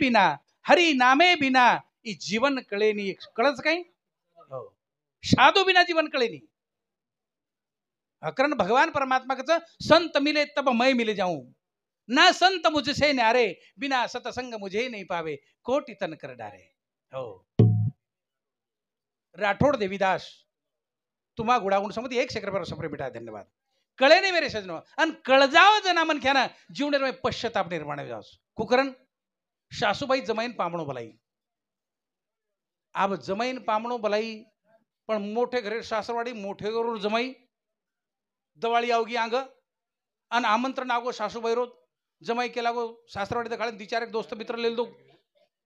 बिना हरी नामे बिना ई जीवन कळेनी कळच काही साधु बिना जीवन कळेनी अकरण भगवान परमात्मा कहते संत मिले तब मैं मिले जाऊं ना संत मुझसे न्यारे बिना सतसंग मुझे नहीं पावे कोटि तन कर डारे हो राठौड़ देवीदास तुम्हा गुणागुण समती एक सेकंड पर सपरे बेटा धन्यवाद कळे नहीं मेरे सजनो अन कळजाव जना मन ख्याना जीवन में पश्चाताप निर्माण हो जाओ कुकरण सासूबाई जमाईन पामणो भलाई अब जमाईन पामणो भलाई पण मोठे घरे सासरवाडी मोठे घरून जमाई दवाळी आवगी आंग अन आमंत्रण आगो सासूबाई रोज जमाई केला गो सासरवाडी तर काढून दिचार एक दोस्त मित्र लेल दो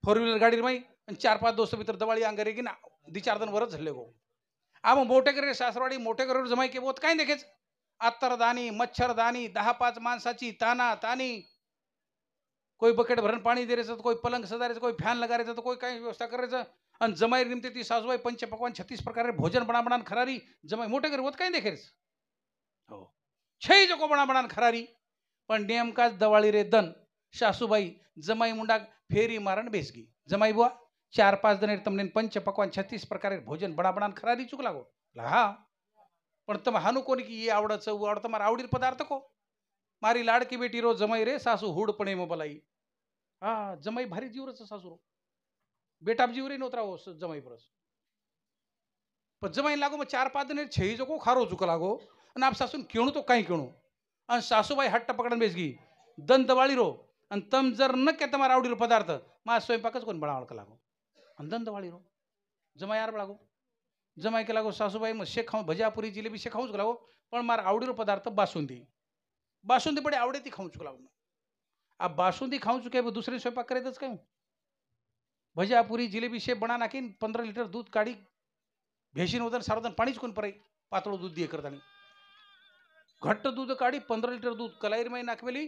फोर व्हीलर गाडी रमाई आणि 4-5 दोस्त मित्र दवाळी अंगरे की ना दिचार दन वरच झाले गो आम मोठे घरे सासरवाडी मोठे घरून जमाई के बोत काय देखेच अत्तरदानी मच्छरदानी 10-5 माणसाची ताना तानी कोई बकेट भरण पाणी दे रहे कोई पलंग सजारायचं कोई फॅन लगारायचं तो कोई काही व्यवस्था करायचं आणि जमाई निमते ती सासूबाई पंच पकवान 36 प्रकारे भोजन बना बना खरारी जमाई मोठे घरी होत काय देखेच हो छई जको बना बना खरारी पण नेमकाच दवाळी रे दन सासूबाई जमाई मुंडा फेरी मारण बेसगी जमाई बुआ 4-5 दिन तमने पंच पकवान 36 प्रकारे भोजन बना बना खरारी चुक लागो हा पण तम हानु कोणी की ये आवडत चव आवडत मार आवडीर पदार्थ को मारी लाडकी बेटी रो जमाई रे सासू हुडपणे मोबलाई हा जमाई भारी जीवरच सासू रो बेटा जीव रे नोतरा हो जमाई परस पण जमाई लागो मग 4-5 दिन छई जको खारो चुक लागो आणि आप सासून केणू तो काही केणू आणि सासूबाई हट्ट पकडन बेसगी दन दवाळी रो आणि तम जर न के तुम्हारा आवडीर पदार्थ मा स्वयंपाकच कोण बनावल का लागो आणि दन दवाळी रो जमाई यार लागो जमाई के लागो सासूबाई मग शे खाऊ भजियापुरी जिलेबी शे खाऊच लागो पण मार आवडीर पदार्थ बासुंदी बासुंदी पडे आवडे ती खाऊ चुक लागो अब बासुंदी खाऊ चुके दुसरे स्वयंपाक करेतच काय भजियापुरी जिलेबी शे बना नाखीन 15 लिटर दूध काढी भेशीन वदन सारदन पाणीच कोण पराई पातळ दूध दिए करतानी घट्ट दूध काढी 15 लिटर दूध कलाईर में नाखवेली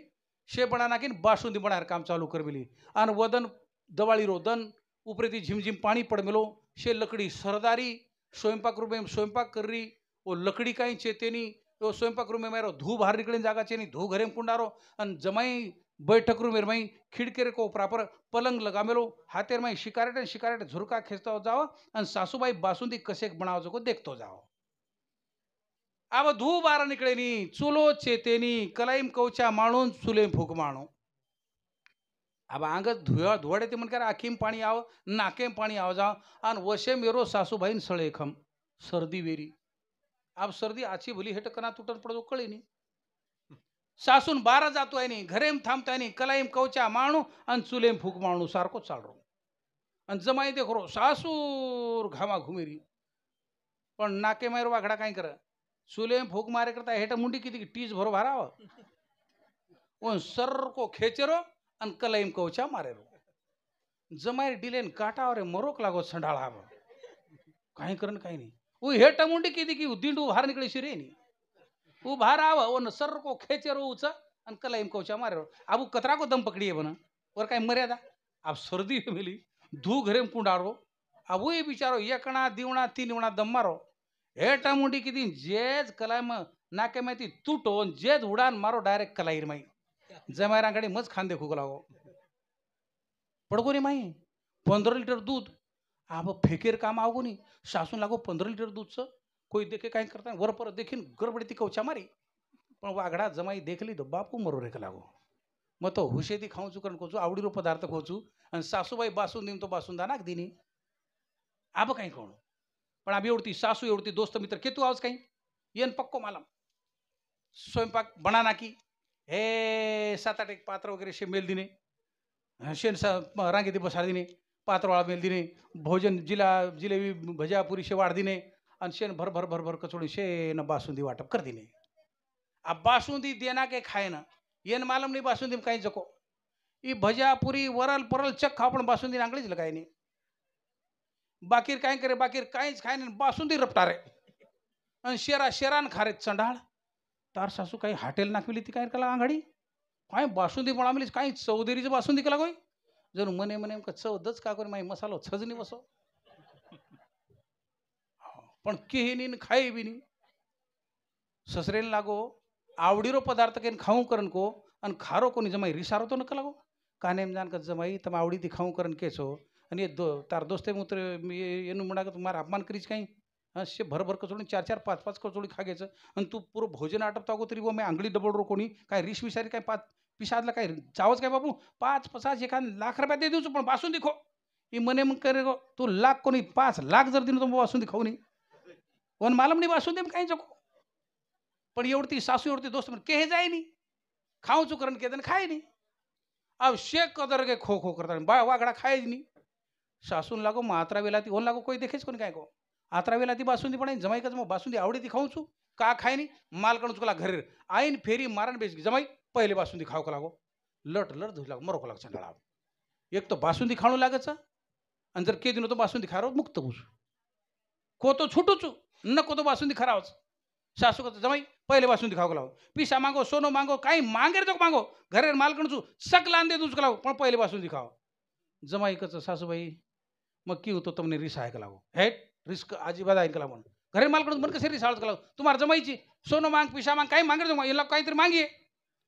शे बना नाखीन बासुंदी बनार काम चालू करवेली आणि वदन दवाळी रो दन ऊपरे ती झिमझिम पाणी पडमेलो शे लकड़ी सरदारी स्वयंपाक रूम में स्वयंपाक कर रही वो लकड़ी कहीं चेतेनी वो स्वयंपाक रूम में मेरो धू बाहर निकले जागा चेनी धू घरे में कुंडारो अन जमाई बैठक रूम में मई खिड़के को प्रापर पलंग लगा मेलो हाथेर में शिकारेट झुरका खींचता जाओ अन सासूबाई बासुंदी कसे बनावो को देखतो जाओ अब धू बार निकले नी चुलो चेतेनी कलाईम कवचा माणून चुले फूक माणो अब आंगत धुवाड़े ते मन कर आखीम पाणी आव नाकेम पाणी आव जाओ अन वशे मेरो सासूबाईन सळे खम सर्दी वेरी अब सर्दी आची भली हेट कना तुटन पड़ो कळे नी सासून बारा जातो आहे नी घरेम थांबता नी कलाईम कवचा माणू अन चुलेम फूक माणू सारको चालरो अन जमाई देखो सासूर घामा घुमेरी पण नाके मारो वाघडा काय कर चुलेम फूक मारे करता हेट मुंडी किती टीज भरो भराव उन सर को खेचरो अन कलाईम कवचा मारे रो जमाई डिलेन काटा और मरोक लागो संडाळा काही करन काही नाही वो हेट मुंडी किती की दिंडू बाहर निकले शिरे नी वो बाहर आव वो सर को खेचे रो उच अन कलाईम कवचा मारे रो अब कतरा को दम पकड़िए बना और काय मर्यादा अब सर्दी मिली धू घरे में कुंडारो अब वो बिचारो एकणा दिवणा तीनवणा दम मारो हेटा मुंडी किती जेज कलाईम नाके में ती तुटो जेज उडान मारो डायरेक्ट कलाईर माई जमायरा गाडी मज खांदे खूग लागो पडगो रे माई 15 लिटर दूध अब फेकेर काम आवगो नी सासून लागो 15 लिटर दूध च कोई देखे काय करता वर पर देखीन गडबडी ती कवचा मारी पण वाघडा जमाई देखली तो बापू मरो रे लागो मग तो हुशेदी खाऊ चुकन कोचू आवडीरो पदार्थ खोचू आणि सासूबाई बासुंदी तो बासुंदा नाक दिनी आब काही कोण पण आब एवढती सासू एवढती दोस्त मित्र केतू आवाज काही येन पक्को मालम स्वयंपाक बना नाकी हे 7-8 एक पात्र वगैरे शे मेल दिने शेन रांगे दी बसार दिने पात्र वाला मेल दिने भोजन जिलेबी भजियापुरी शे वाढ दिने आणि शेन भर भर भर भर कचोड़ी शेन बासुंदी वाटप कर दिने अब बासुंदी देना के खाए ना येन मालूम नहीं बासुंदी में कहीं जको ये भजियापुरी वरल परल चक खाओ पण बासुंदी नांगलीच लगाय नहीं बाकीर काय करे बाकीर काहीच खाय नाही बासुंदी रपटारे आणि शेरान खारे चंडाळ तार सासू काही हॉटेल नाखविली ती काय कला आंघाडी काय बासुंदी बनवलीच काही चौधरीची बासुंदी कला गोय जर मने मने चौदच का करून माही मसालो छजनी बसो पण केही नी खाई बी नी ससरेन लागो आवडीरो पदार्थ केन खाऊ करन को आणि खारो कोणी जमाई रिसारो तो नका लागो काने में जान कर जमाई तम आवड़ी दिखाऊं करन केसो અને તાર દોસ્તે હું એનું મણા કે મારા અપમાન કરીશ કઈ હશે ભર ભર કચોડી 4 4 5 5 કચોડી ખાગે છે અને તું પૂરો ભોજન આટપતા ગો તરી મેં આંગળી ડબલ રોકોની કાંઈ રીસ વિસારી કાંઈ 5 पिसादला काय चावच काय बापू 5-50 एखाद लाख रुपया दे देऊ पण बासुंदी खो ही मने मग करे तू लाख कोणी 5 लाख जर दिलं तर बासुंदी खाऊ नाही कोण मालम नाही बासुंदी काही जको पण एवढती सासू एवढती दोस्त म्हण के हे जाय नाही खाऊ चुकरण के खाय नाही अब शेक कदर के खो खो करता बा वागड़ा खाए नहीं सासून लागो मग आतरा वेला ती ओन लागो कोई देखेच कोणी काय को आतरा वेला ती बासुंदी पण जमाई का मग बासुंदी आवडी ती खाऊ छु का खाय नाही माल कणूच कला घरी आईन फेरी मारन बेस जमाई पहिले बासुंदी खाऊ का लागो लट लट धुई लागो मरो को लाग चंडाळा एक तो बासुंदी खाणू लागच आणि जर के दिन तो बासुंदी खारो मुक्त होऊस को तो छुटूच नको तो बासुंदी खरावच सासू का जमाई पहिले बासुंदी खाऊ का लागो पिसा मांगो सोनो मांगो काही मांगे तो मांगो घरे माल कणूच सक लांदे दूज का लागो पण पहिले बासुंदी खाओ जमाई कच सासूबाई मग की होतो तुमने रिस आहे का लागो हेट रिस्क अजिबात आहे का लागो घरे माल कणूच मन कसे रिस हाळत का लागो तुम्हार जमाईची सोनो मांग पिसा मांग काही मांगे तो याला काहीतरी मांगिए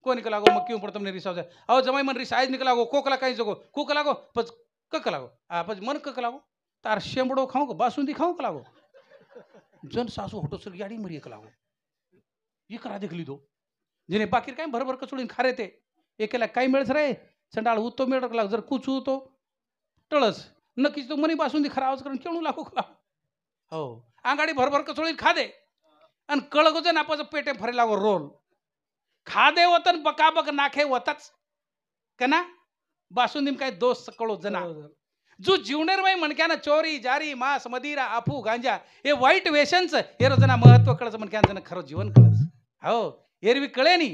कोणी का लागो मग क्यों पण तुमने रिसाव जाए अहो जमाई मन रिसायज निकला लागो कोकला काही जगो कुक लागो पच कक लागो पच मन कक लागो तार शेंबडो खाऊ का बासुंदी खाऊ का लागो जन सासू होटो सर याडी मरी एक लागो ये करा देखली दो जिने बाकी काय भरभर कचोडीन खारे ते एकेला काय मिळच रे चंडाळ उतो मिळत लाग जर कुचू तो टळस नक्कीच तो मनी बासुंदी खरावच करून केणू लागो खला हो आंगाडी भरभर कचोडीन खा दे आणि कळगो जन आपाचं पेटे फरे लागो रोल खादे वतन बकाबक नाखे वतच कना बासुंदीम काय दोस्त कळो जना जो जीवनेर माई म्हणक्याना चोरी जारी मांस मदिरा आफू गांजा हे वाईट वेशनच हे रोजना महत्व कळच म्हणक्यान खरं जीवन कळच हो एरवी कळे नी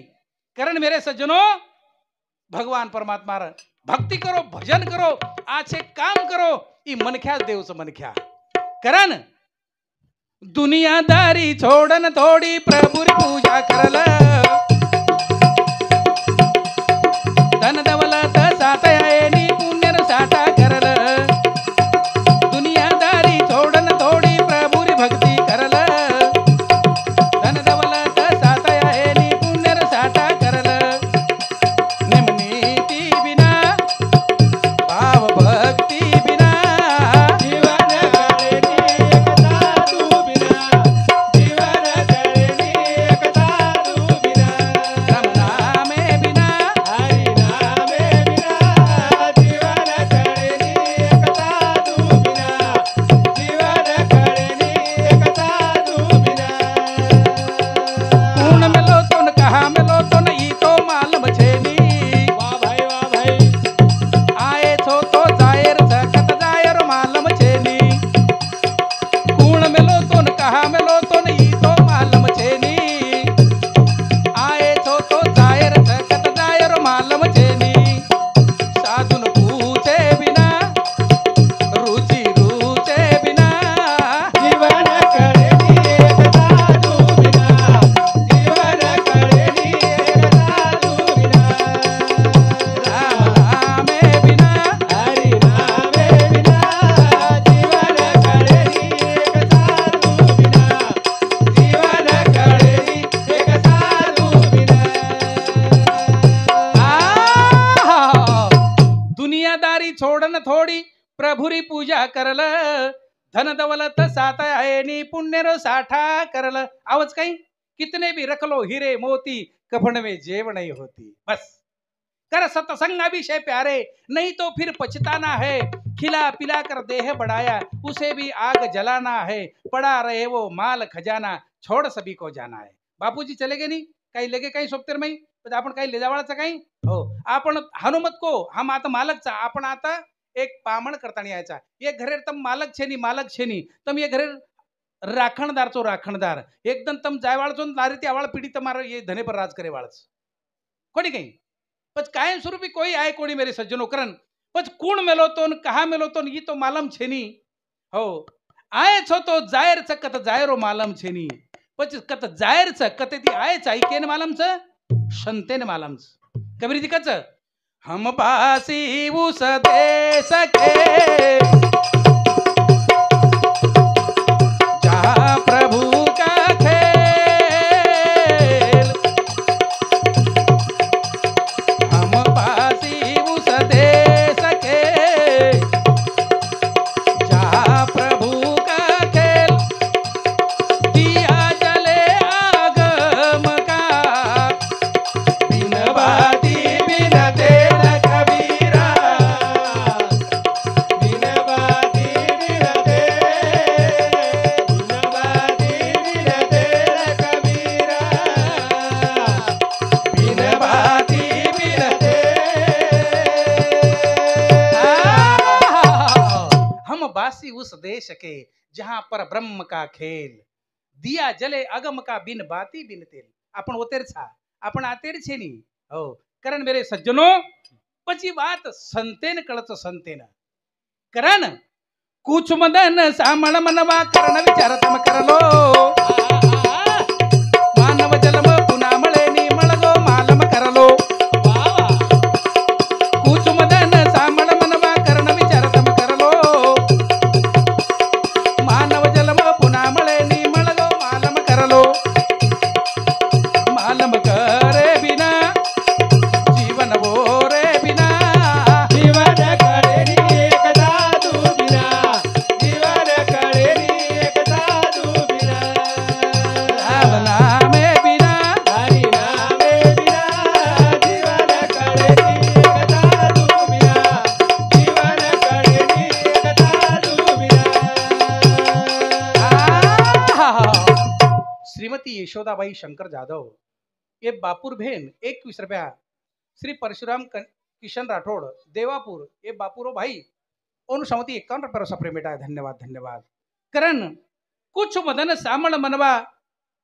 कारण मेरे सज्जनो भगवान परमात्मा भक्ति करो भजन करो आछे काम करो ई मनख्या देवच मनख्या कारण दुनियादारी छोडन थोडी प्रभुरी पूजा करल धन दौलत साठयानी पुण्य साठा करल दुनियादारी छोडन थोडी प्रभुरी भक्ती करल धन दौलत साठयानी पुण्य साठा करल निमनीती बिना भाव भक्ती बिना जीवन कळेनी एकता तू बिना जीवन कळेनी एकता तू बिना राम नामे बिना हरि नामे बिना जीवन कळेनी एकता तू बिना जीवन कळेनी एकता तू बिना कौन मिलो तो न कहा मिलो तो न ई तो मालूम छेनी वाह भाई आए छो तो जायर सकत जायर मालूम छेनी कौन मिलो तो न कहा मिलो तो न ई तो मालूम छेनी आए छो तो जायर सकत जायर मालूम छेनी साधुन पूछे बिना रुचि रुचे बिना जीवन कळेनी एकता तू बिना जीवन कळेनी एकता तू बिना राम नामे बिना हरि नामे बिना जीवन कळेनी एकता तू बिना जीवन कळेनी एकता तू बिना दुनियादारी छोडन थोडी प्रभुरी पूजा करल धन दौलत साथ आहे नी पुण्य रो साठा करल आवाज काही कितने भी रख लो हीरे मोती कफन में जेब नहीं होती बस कर सत्संग अभिषय प्यारे नहीं तो फिर पछताना है खिला पिला कर देह बढ़ाया उसे भी आग जलाना है पड़ा रहे वो माल खजाना छोड़ सभी को जाना है बापूजी चले गए नहीं काही लगे काही सोबतेर माई पण आपण काही लेजावाळाचं काही हो आपण हनुमत को हम आता मालकचा आपण आता एक पामण करताना यायचा ये घरे तम मालक छेनी तम ये घरे राखणदार चो राखणदार एकदम तम जायवाळचो लारी ती आवाळ पीडी तमार ये धने पर राज करे वाळच कोणी काही पच कायम स्वरूपी कोई आए कोणी मेरे सज्जनो करन पच कूण मेलो तो न कहा मेलो तो न ई तो मालम छेनी हो आए छो तो जायर चकत जायरो मालम छेनी पच कत जायर चकत ती आए चाई केन मालम छ संतेन मालम छ कबीर जी कच हम बासी उस देश के जहाँ प्रभु का खेल हम बासी उस देश उस देश के जहां पर ब्रह्म का खेल दिया जले अगम का बिन बाती बिन तेल. आपण होतेर छा आपण आतेर छे नी हो कारण मेरे सज्जनो પછી વાત સંતેન કળચ સંતેન કરણ કુચ મદન સામળ મનવા કરણ વિચાર તમ કરલો માનવ જન્મ પુના મળે ની મળગો માલમ કરલો કુચ મદન સામળ મનવા કરણ વિચાર તમ કરલો માનવ જન્મ પુના મળે ની મળગો માલમ કરલો માલમ કરે बिना जीवन वो रे बिना जीवन कळेरी एकदा तू बिना जीवन कळेरी एकदा तू बिना राम नामे बिना हरी नामे बिना जीवन कळेरी एकदा तू बिना जीवन कळेरी एकदा तू बिना श्रीमती यशोदाबाई शंकर जाधव ये बापूर भेन 21 रुपया श्री परशुराम किशन राठौड़ देवापुर ये बापूरो भाई ओनु समती 51 रुपये सप्रे बेटा धन्यवाद धन्यवाद करण कुछ मदन सामळ मनवा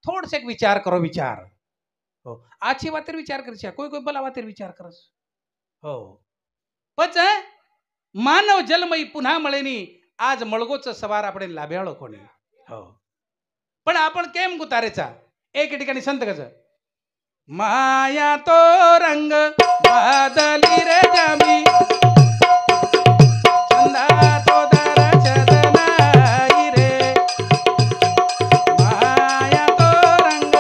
थोड़ से विचार करो विचार हो आची वातेर विचार करशा कोई कोई बला वातेर विचार करस हो पच मानव जलमयी पुन्हा मळेनी आज मळगोच सवार आपण लाभ्याळो कोणी हो पण आपण केम गुतारेचा एक ठिकाणी संत गज माया तो रंग बादली रे जामी चंदा तो दरचदनाई रे माया तो रंग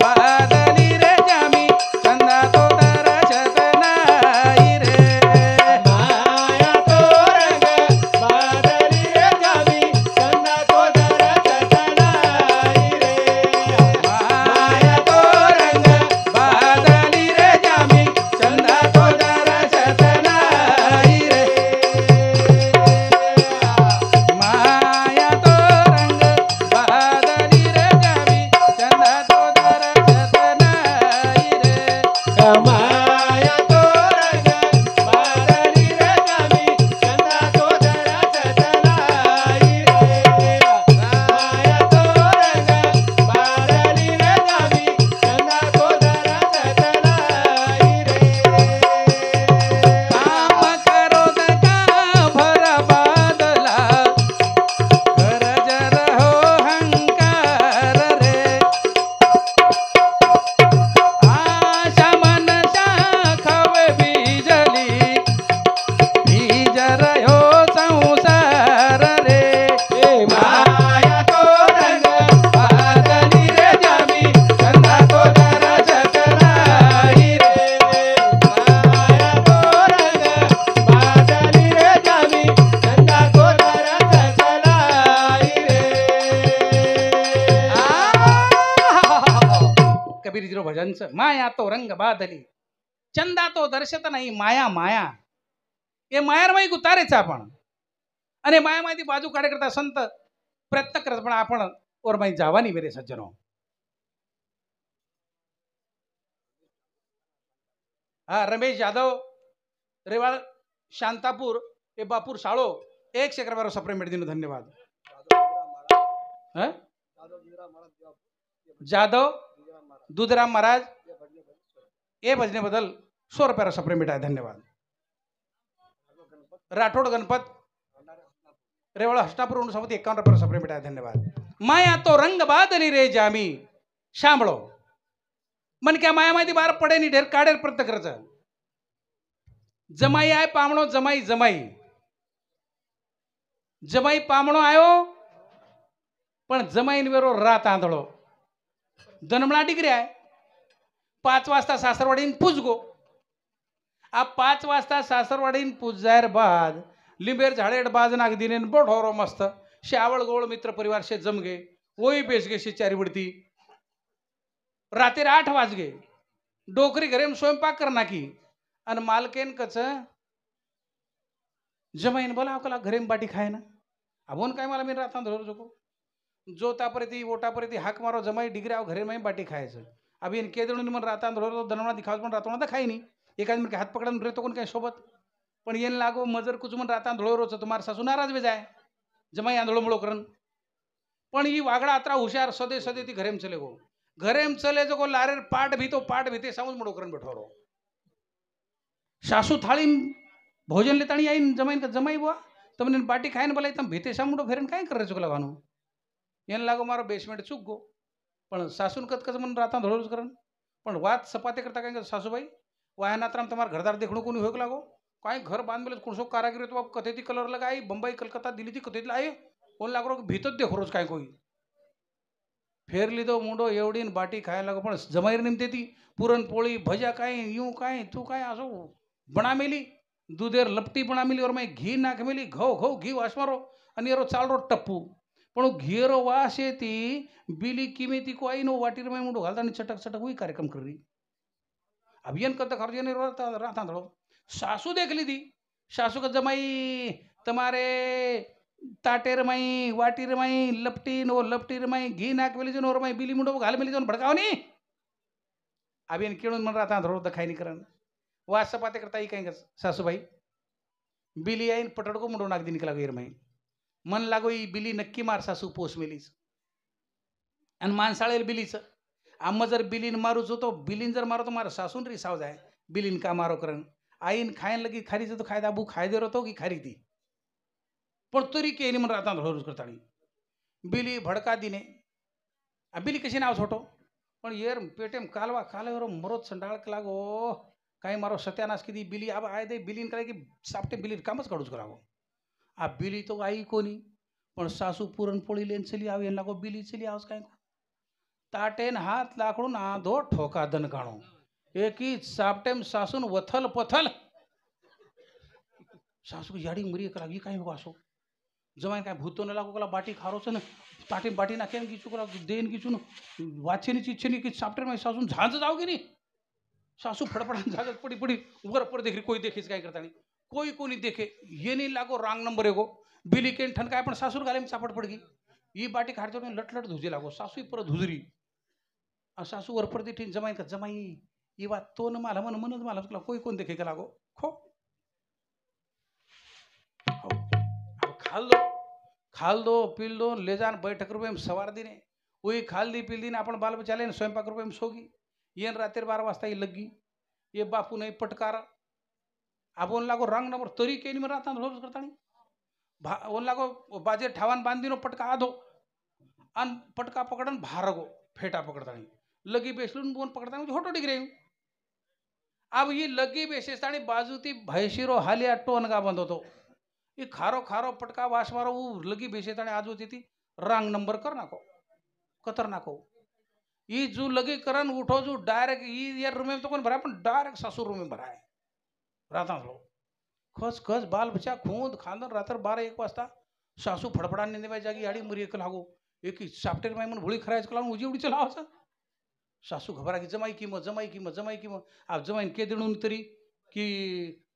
बादली रे जामी चंदा तो दरचदनाई रे माया तो रंग बादली रे जावी चंदा तो दरचदनाई रे माया तो रंग बादली रे जामी चंदा तो दरचदनाई रे माया तो रंग बादली रे जामी चंदा तो दरचदनाई रे माया तो रंग बादली रे जावी चंदा तो दरचदनाई रे माया तो रंग बादली रे जावी चंदा तो दरचदनाई रे काम करो दका भर बादला गरज रहो हंकार रे आशा मन शाखवे बीजली बीज रहो संसार रे माया तो रंग बादली रे जामी चंदा तो दरचदनाई रे माया तो रंग बादली रे जावी चंदा तो दरचदनाई रे कबीर जीरो भजनचं माया तो रंग बादली चंदा तो दर्शत नाही माया माया हे मायारमाई गुतारेच आपण आणि माया माहिती बाजू काढे करता संत प्रयत्न करत पण आपण और माई जावानी मेरे सज्जनो हा रमेश यादव रेवाळ शांतापूर हे बापूर शाळो 100 रुपये सप्रेमेट दिन धन्यवाद हा? जाधव दुधराम महाराज ये भजने बदल 100 रुपये सप्रेमेट आहे धन्यवाद राठोड गणपत रेवाळ हष्टापूर सोबत 51 रुपये सप्रेमेट आहे धन्यवाद माया तो रंग बादली रे जामी शांभळो मन क्या माया माहिती बार पडे नि ढेर काढेर प्रयत्न करायचं जमाई आहे पामणो जमाई जमाई जमाई पामणो आयो पण जमाईन वेरो रात आंधळो दनमळा डिग्री आहे 5 वाजता सासरवाडीन पुजगो आ 5 वाजता सासरवाडीन पुजायर बाद लिंबेर झाडेड बाज नाग दिनेन बोढोरो मस्त श्यावळ गोळ मित्र परिवार शे जमगे वही बेसगे शे चारी बडती रात्री 8 वाजगे डोकरी घरे में स्वयंपाक करना की अन मालकेन कच जमाईन बोला कला घरे में बाटी खाए ना अबोन काय मला मी राता धरो जको जो तापरेती वोटापरेती हाक मारो जमाई डिग्री आव घरे में बाटी खायचं अभी इन केदणून मन राता धरो दनवणा दिखाव पण रातवणा तर खाई नहीं एखाद मन के हात पकडून रेतो कोण काय सोबत पण येन लागो मजर कुछ मन राता धोळो रोच तुम्हार सासू नाराज बे जाय जमाई आंधळो मुळो करन पण ई वागड़ा अतरा होशियार सदे सदे ती घरेम चले गो घरेम चले जो को लारे पाट भीते समझ मुड़ो करन बैठो रो सासू थाली भोजन लेताणी आईन जमाईन का जमाई बुआ तमने बाटी खाए ने बोलाई तम भीते सामुड़ो फेरन काय कर चुक लगानो एन लागो मारो बेसमेंट चूक गो पण सासून कत कच मन राता धोळच करन पण वात सपाते करता काय सासूबाई वाहनात्राम तुम्हार घरदार देखणो कोणी होक लागो काय घर बांधले कुणसो कारागिरी तो कथे ती कलर लगाई बंबई कलकत्ता दिल्ली ती कथे लाई कोण लागरो भीतच देखो रोज काय कोई फेर लीधो मुंडो एवढीन बाटी खायला लागो पण जमाईर निमते ती पुरणपोळी भजा काय यूं काय तू काय असो बना मेली दूधेर लपटी बना मेली और मैं घी नाख मेली घो घो घी वास मारो आणि एरो चाल रो टप्पू पण घीरो वास येती बिली किमे ती को आई नो वाटीर में मुंडो घालता चटक चटक हुई कार्यक्रम कर रही अभियान करता खर्च नहीं रहता थोड़ो सासू देख ली थी सासू का जमाई तुम्हारे ताटेर माई वाटीर माई लपटी नो लपटीर माई घी नाक मेली जो माई बिली मुंडो घाल मेली जो भड़काओ नी अभियान केळून मन रहता थोड़ो दखाई नहीं करन वास सपाते करता ही कहीं सासूबाई बिली आईन पटड़ को मुंडो नाक दी निकला गेर माई मन लागो ही बिली नक्की मार सासू पोस मेलीच आणि माणसाळेल बिलीच आम्हा जर बिलीन मारूच होतो बिलीन जर मारो तो मार सासून री साव जाए बिलीन का मारो करन आईन खायन लगी खारी तो खाय दाबू खाय दे रहो की खारी ती पण तरी के मन राहता रोज करतानी बिली भड़का दिने बिली कशी नाव छोटो पण येर पेटेम कालवा कालवर मरोत संडाळ लागो काही मारो सत्यानाश की बिली अब आय दे बिलीन करे की सापटे बिली कामच काढूच करावो आ बिली तो आई कोणी पण सासू पुरणपोळी लेन चली आव येन लागो बिली चली आवस काय ताटेन हात लाकडून आधो ठोका दन काणो एकी सापटेम सासून वथल पथल सासू याडी मरी करा ही काय वासो जमाय काय भूतो न लागो कला बाटी खारोच न ताटे बाटी नाकेन की चुकला देन की चुन वाचेनी चिच्छनी की सापटेर में सासून झांज जाओ की नहीं सासू फड़फड़ा झागत पड़ी पड़ी वर पर देख रही कोई देखिस काय करता नहीं कोई को नहीं देखे ये नहीं लागो रांग नंबर एगो बिली के ठनकाय पण सासूर गाले में चापट पड़ गई ये बाटी खारतो ने लट लट धुजे लागो सासू पर धुजरी सासू वर पर देठी जमाई का जमाई ये बात तो न माला मन मनच माला तुला कोई कोण देखे का लागो खो खाल दो पील दो ले जान बैठक रुपये में सवार दिने वही खाल दी पील दिन अपन बाल बचा ले स्वयंपाक रुपये में सोगी ये रात्रि 12 वाजता ही लगी ये बापू नहीं पटकार अब उन लागो रंग नंबर तरी के नहीं रहता रोज करता नहीं उन लागो बाजे ठावान बांधिनो पटका आधो अन पटका पकड़न भारगो फेटा पकड़ता नहीं लगी बेसलून बोन पकड़ता नहीं होटो डिग रही अब ये लगी बेसेस्ता बाजू थी भैंसीरो हालिया टोन का बंद होतो ये खारो खारो पटका वास मारो वो लगी बेसेस्ता आज होती थी रंग नंबर कर नाको कतर नाको ये जो लगी करन उठो जो डायरेक्ट ये रूम में तो कौन भरा पण डायरेक्ट सासू रूम में भरा है राता लो खस खस बाल बच्चा खूंद खांदन रात्र 12-1 वाजता सासू फड़फड़ा निंदे जागी आड़ी मुरी एक लागो एक साप्टेर माई मन भोळी खरायच कला उजी उडी चला असं सासू घबरा की जमाई की मत आप जमाईन के दिणून तरी की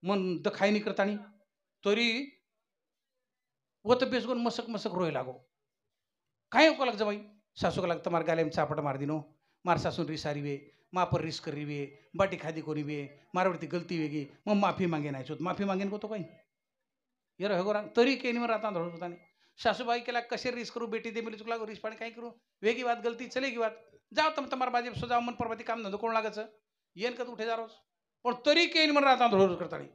मन दखाई नहीं करतानी तरी वत बेसगोन मसक मसक रोय लागो काय को लग जमाई सासू का लग तमार गाले में चापट मार दिनो मार सासू रिसारी वे माँ पर रिस करी वे बाटी खादी कोनी वे मारवरती गलती वेगी मग माफी मांगे नाही चोत माफी मांगेन को तो काही ये रहो रंग तरी के नहीं राता धोड़ होता नहीं सासूबाई केला कसे रिस करू बेटी दे मिली चुकला रिस पाणी काय करू वेगी बात गलती चलेगी बात जाओ तम तमार बाजी सजाव मन परबती काम धंधो कोण लागच येन कत उठे जा रोज पण तरी के नहीं राता धोड़ करता नहीं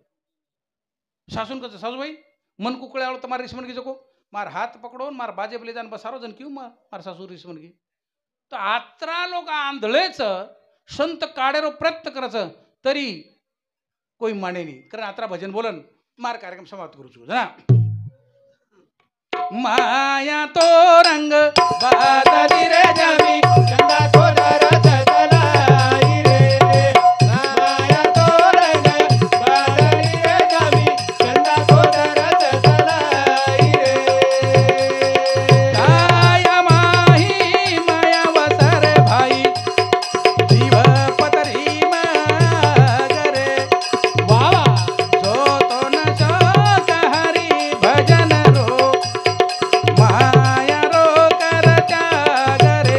सासून कस सासूबाई मन कुकळे आवळ तमार रिस मन की जको मार हाथ पकड़ो मार बाजे बले जान बसारो जन क्यों मार सासू रिस मन की तो आत्रा लोक आंधळेच संत काढेरो प्रयत्न करायचं तरी कोई माने नहीं कारण आत्रा भजन बोलन मार कार्यक्रम समाप्त करू छु ना माया तो रंग बादली रे जावी चंदा को दरद तलाई रे माया तो रंग बादली रे जावी चंदा को दरद तलाई रे काया माही माया वसर भाई जीव पतरी मगरे वावा जो तो न जो कहरी भजन रो माया रो कर त्याग रे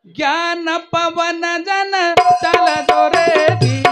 ज्ञान पवन जन चल जोरे दी